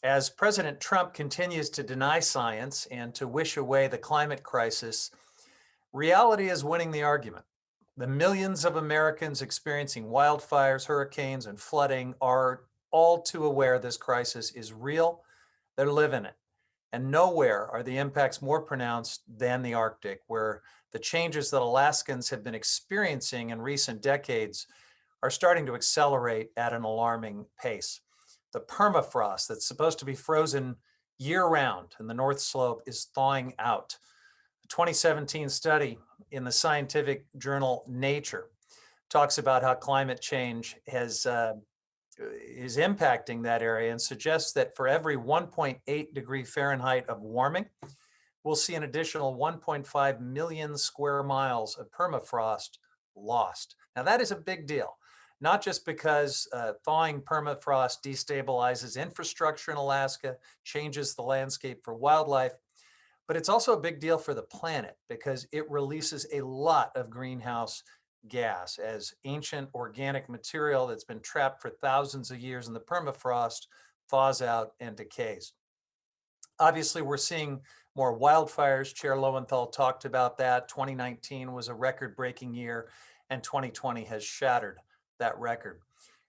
As President Trump continues to deny science and to wish away the climate crisis, reality is winning the argument. The millions of Americans experiencing wildfires, hurricanes, and flooding are all too aware this crisis is real. They're living it. And nowhere are the impacts more pronounced than the Arctic, where the changes that Alaskans have been experiencing in recent decades are starting to accelerate at an alarming pace. The permafrost that's supposed to be frozen year round in the North Slope is thawing out. A 2017 study in the scientific journal Nature talks about how climate change is impacting that area and suggests that for every 1.8 degree Fahrenheit of warming, we'll see an additional 1.5 million square miles of permafrost lost. Now, that is a big deal, not just because thawing permafrost destabilizes infrastructure in Alaska, changes the landscape for wildlife, but it's also a big deal for the planet because it releases a lot of greenhouse gas as ancient organic material that's been trapped for thousands of years in the permafrost thaws out and decays. Obviously, we're seeing more wildfires. Chair Lowenthal talked about that. 2019 was a record-breaking year, and 2020 has shattered that record.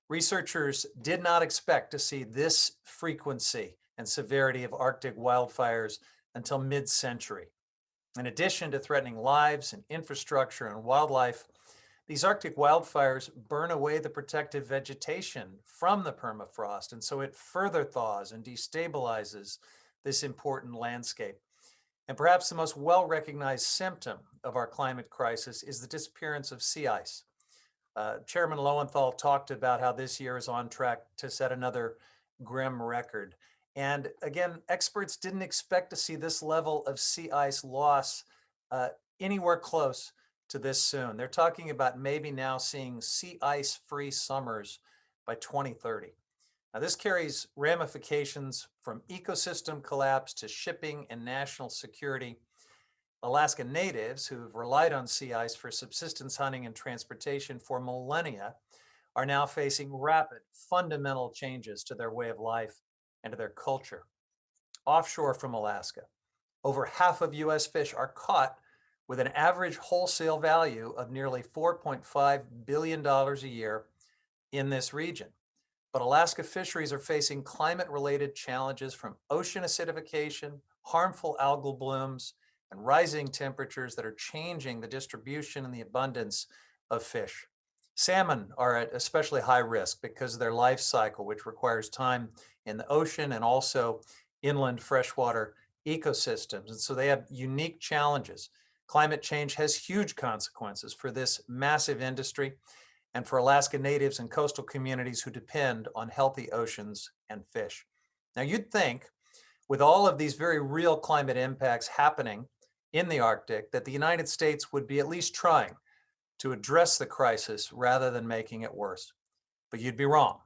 Researchers did not expect to see this frequency and severity of Arctic wildfires until mid-century. In addition to threatening lives and infrastructure and wildlife, these Arctic wildfires burn away the protective vegetation from the permafrost, and so it further thaws and destabilizes this important landscape. And perhaps the most well-recognized symptom of our climate crisis is the disappearance of sea ice. Chairman Lowenthal talked about how this year is on track to set another grim record. And again, experts didn't expect to see this level of sea ice loss anywhere close to this soon. They're talking about maybe now seeing sea ice-free summers by 2030. Now, this carries ramifications from ecosystem collapse to shipping and national security. Alaska natives who've relied on sea ice for subsistence hunting and transportation for millennia are now facing rapid, fundamental changes to their way of life and to their culture. Offshore from Alaska, over half of U.S. fish are caught with an average wholesale value of nearly $4.5 billion a year in this region. But Alaska fisheries are facing climate-related challenges from ocean acidification, harmful algal blooms, and rising temperatures that are changing the distribution and the abundance of fish. Salmon are at especially high risk because of their life cycle, which requires time in the ocean and also inland freshwater ecosystems. And so they have unique challenges. Climate change has huge consequences for this massive industry and for Alaska natives and coastal communities who depend on healthy oceans and fish. Now, you'd think with all of these very real climate impacts happening in the Arctic that the United States would be at least trying to address the crisis rather than making it worse. But you'd be wrong.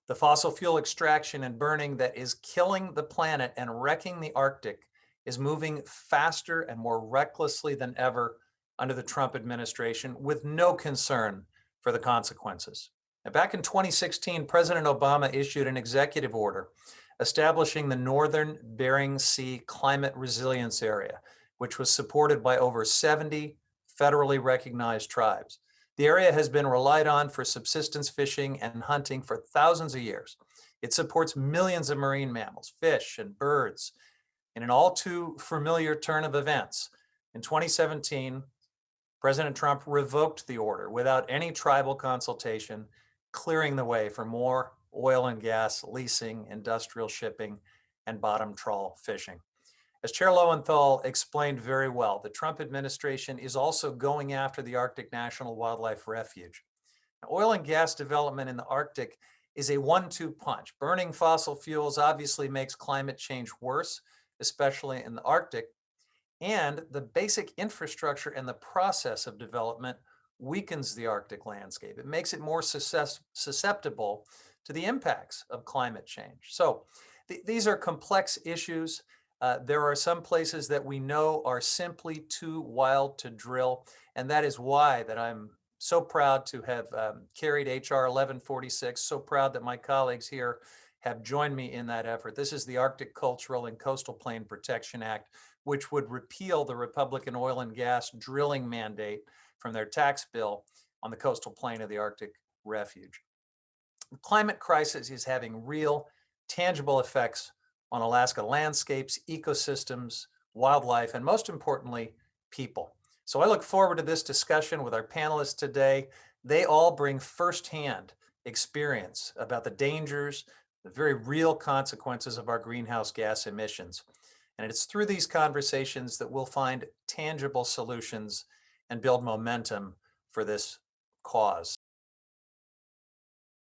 The fossil fuel extraction and burning that is killing the planet and wrecking the Arctic is moving faster and more recklessly than ever under the Trump administration with no concern for the consequences. Now, back in 2016, President Obama issued an executive order establishing the Northern Bering Sea Climate Resilience Area, which was supported by over 70 federally recognized tribes. The area has been relied on for subsistence fishing and hunting for thousands of years. It supports millions of marine mammals, fish, and birds. In an all too familiar turn of events, in 2017, President Trump revoked the order without any tribal consultation, clearing the way for more oil and gas leasing, industrial shipping, and bottom trawl fishing. As Chair Lowenthal explained very well, the Trump administration is also going after the Arctic National Wildlife Refuge. Now, oil and gas development in the Arctic is a one-two punch. Burning fossil fuels obviously makes climate change worse, especially in the Arctic, and the basic infrastructure and the process of development weakens the Arctic landscape. It makes it more susceptible to the impacts of climate change. So these are complex issues. There are some places that we know are simply too wild to drill, and that is why that I'm so proud to have carried HR 1146, so proud that my colleagues here have joined me in that effort. This is the Arctic Cultural and Coastal Plain Protection Act, which would repeal the Republican oil and gas drilling mandate from their tax bill on the coastal plain of the Arctic refuge. The climate crisis is having real, tangible effects on Alaska landscapes, ecosystems, wildlife, and most importantly, people. So I look forward to this discussion with our panelists today. They all bring firsthand experience about the dangers, the very real consequences of our greenhouse gas emissions. And it's through these conversations that we'll find tangible solutions and build momentum for this cause.